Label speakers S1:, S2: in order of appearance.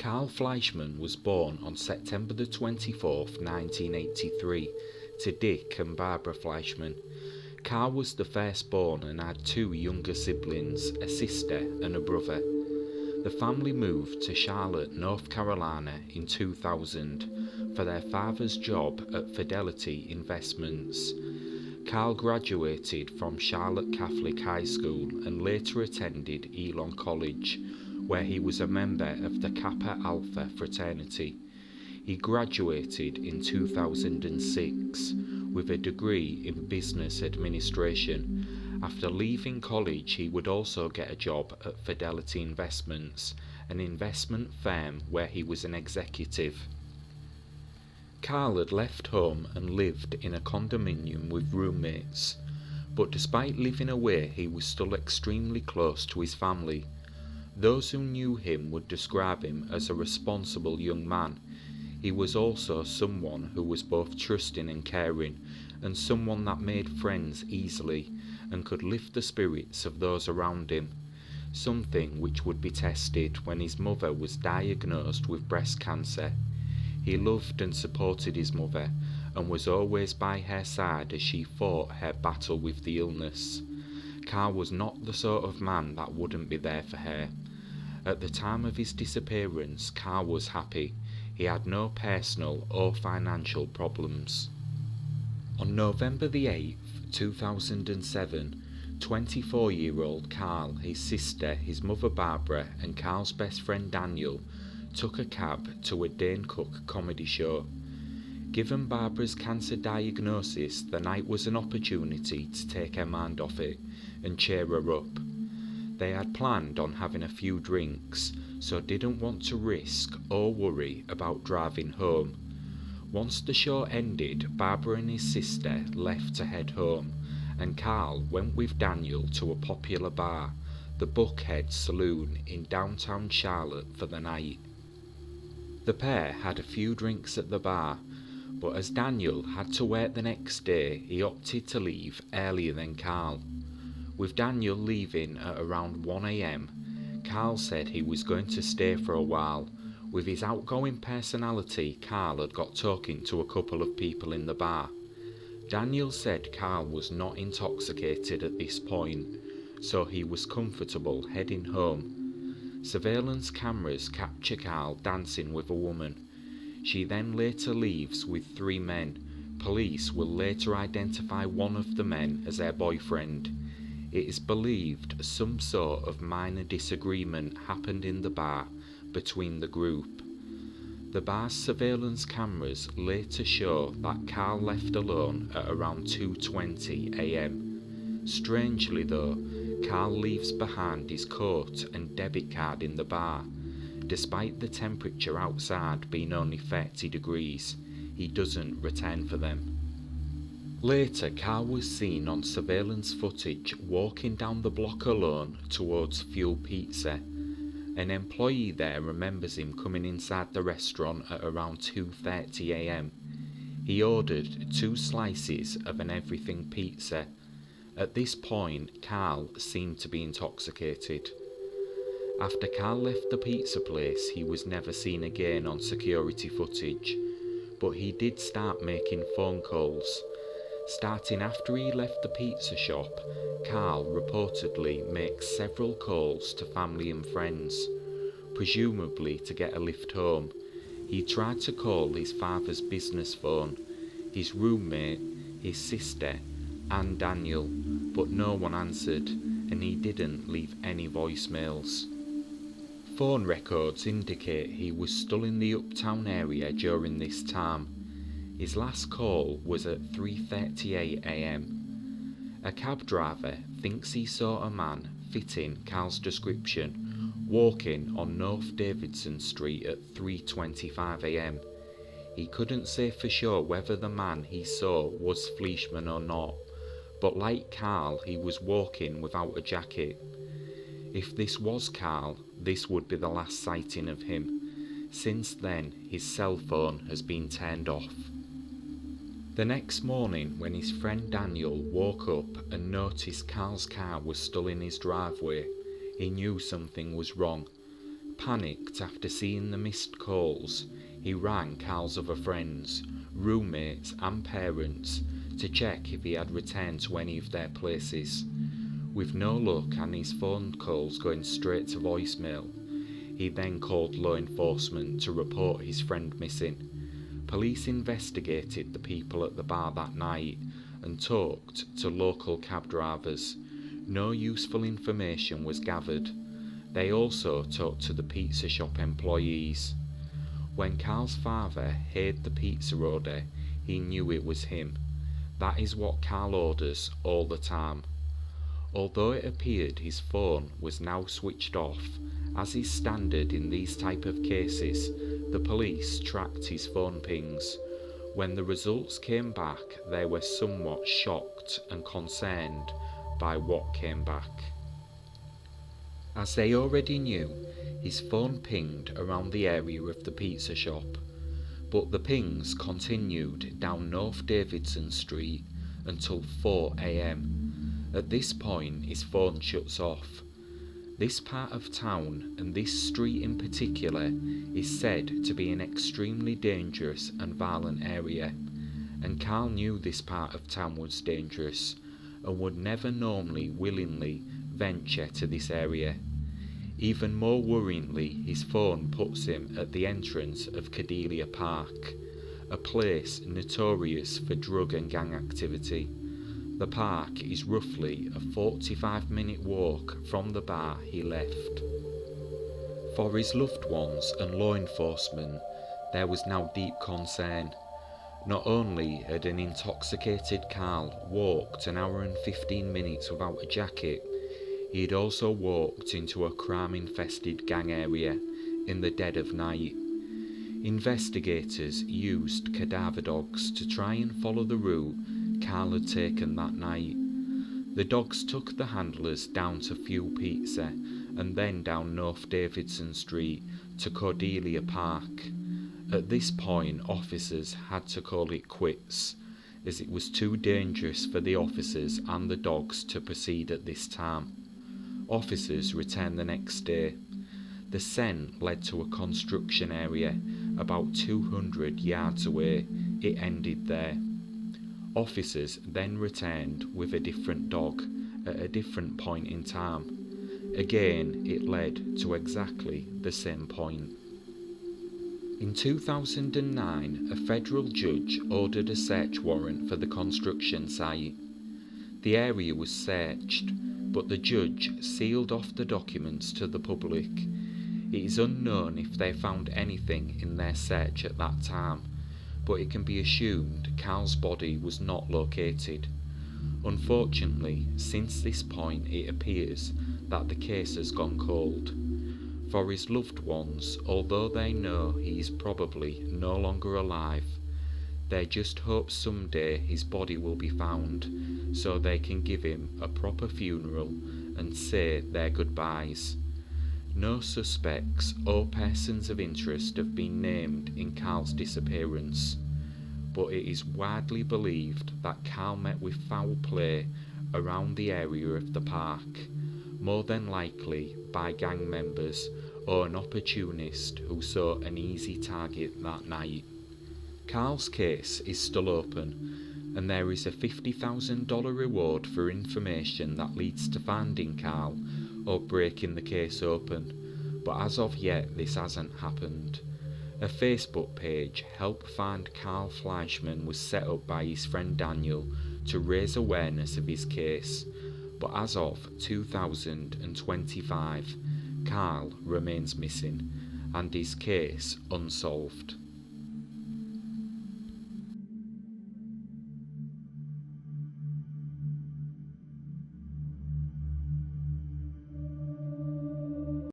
S1: Carl Fleischmann was born on September the 24th, 1983, to Dick and Barbara Fleischmann. Carl was the firstborn and had two younger siblings, a sister and a brother. The family moved to Charlotte, North Carolina in 2000 for their father's job at Fidelity Investments. Carl graduated from Charlotte Catholic High School and later attended Elon College, where he was a member of the Kappa Alpha fraternity. He graduated in 2006 with a degree in business administration. After leaving college, he would also get a job at Fidelity Investments, an investment firm where he was an executive. Carl had left home and lived in a condominium with roommates, but despite living away, he was still extremely close to his family. Those who knew him would describe him as a responsible young man. He was also someone who was both trusting and caring, and someone that made friends easily and could lift the spirits of those around him, something which would be tested when his mother was diagnosed with breast cancer. He loved and supported his mother and was always by her side as she fought her battle with the illness. Carl was not the sort of man that wouldn't be there for her. At the time of his disappearance, Carl was happy. He had no personal or financial problems. On November the 8th, 2007, 24-year-old Carl, his sister, his mother Barbara and Carl's best friend Daniel took a cab to a Dane Cook comedy show. Given Barbara's cancer diagnosis, the night was an opportunity to take her mind off it and cheer her up. They had planned on having a few drinks, so didn't want to risk or worry about driving home. Once the show ended, Barbara and his sister left to head home, and Carl went with Daniel to a popular bar, the Buckhead Saloon in downtown Charlotte, for the night. The pair had a few drinks at the bar, but as Daniel had to work the next day, he opted to leave earlier than Carl. With Daniel leaving at around 1 AM, Carl said he was going to stay for a while. With his outgoing personality, Carl had got talking to a couple of people in the bar. Daniel said Carl was not intoxicated at this point, so he was comfortable heading home. Surveillance cameras capture Carl dancing with a woman. She then later leaves with 3 men. Police will later identify one of the men as her boyfriend. It is believed some sort of minor disagreement happened in the bar between the group. The bar's surveillance cameras later show that Carl left alone at around 2:20 AM. Strangely though, Carl leaves behind his coat and debit card in the bar. Despite the temperature outside being only 30 degrees, he doesn't return for them. Later, Carl was seen on surveillance footage walking down the block alone towards Fuel Pizza. An employee there remembers him coming inside the restaurant at around 2:30 AM. He ordered 2 slices of an everything pizza. At this point, Carl seemed to be intoxicated. After Carl left the pizza place, he was never seen again on security footage, but he did start making phone calls. Starting after he left the pizza shop, Carl reportedly makes several calls to family and friends, presumably to get a lift home. He tried to call his father's business phone, his roommate, his sister, and Daniel, but no one answered, and he didn't leave any voicemails. Phone records indicate he was still in the uptown area during this time. His last call was at 3:38 AM. A cab driver thinks he saw a man fitting Carl's description walking on North Davidson Street at 3:25 AM. He couldn't say for sure whether the man he saw was Fleischmann or not, but like Carl, he was walking without a jacket. If this was Carl, this would be the last sighting of him. Since then, his cell phone has been turned off. The next morning, when his friend Daniel woke up and noticed Carl's car was still in his driveway, he knew something was wrong. Panicked after seeing the missed calls, he rang Carl's other friends, roommates and parents to check if he had returned to any of their places. With no luck and his phone calls going straight to voicemail, he then called law enforcement to report his friend missing. Police investigated the people at the bar that night and talked to local cab drivers. No useful information was gathered. They also talked to the pizza shop employees. When Carl's father heard the pizza order, he knew it was him. That is what Carl orders all the time. Although it appeared his phone was now switched off, as is standard in these type of cases, the police tracked his phone pings. When the results came back, they were somewhat shocked and concerned by what came back. As they already knew, his phone pinged around the area of the pizza shop, but the pings continued down North Davidson Street until 4 a.m. At this point, his phone shuts off. This part of town, and this street in particular, is said to be an extremely dangerous and violent area, and Carl knew this part of town was dangerous and would never normally willingly venture to this area. Even more worryingly, his phone puts him at the entrance of Cordelia Park, a place notorious for drug and gang activity. The park is roughly a 45-minute walk from the bar he left. For his loved ones and law enforcement, there was now deep concern. Not only had an intoxicated Carl walked an hour and 15 minutes without a jacket, he had also walked into a crime-infested gang area in the dead of night. Investigators used cadaver dogs to try and follow the route Carl had taken that night. The dogs took the handlers down to Fuel Pizza and then down North Davidson Street to Cordelia Park. At this point, officers had to call it quits, as it was too dangerous for the officers and the dogs to proceed at this time. Officers returned the next day. The scent led to a construction area about 200 yards away. It ended there. Officers then returned with a different dog at a different point in time. Again, it led to exactly the same point. In 2009, a federal judge ordered a search warrant for the construction site. The area was searched, but the judge sealed off the documents to the public. It is unknown if they found anything in their search at that time, but it can be assumed Carl's body was not located. Unfortunately, since this point it appears that the case has gone cold. For his loved ones, although they know he is probably no longer alive, they just hope someday his body will be found so they can give him a proper funeral and say their goodbyes. No suspects or persons of interest have been named in Carl's disappearance, but it is widely believed that Carl met with foul play around the area of the park, more than likely by gang members or an opportunist who saw an easy target that night. Carl's case is still open, and there is a $50,000 reward for information that leads to finding Carl or breaking the case open, but as of yet this hasn't happened. A Facebook page, Help Find Carl Fleischmann, was set up by his friend Daniel to raise awareness of his case, but as of 2025, Carl remains missing and his case unsolved.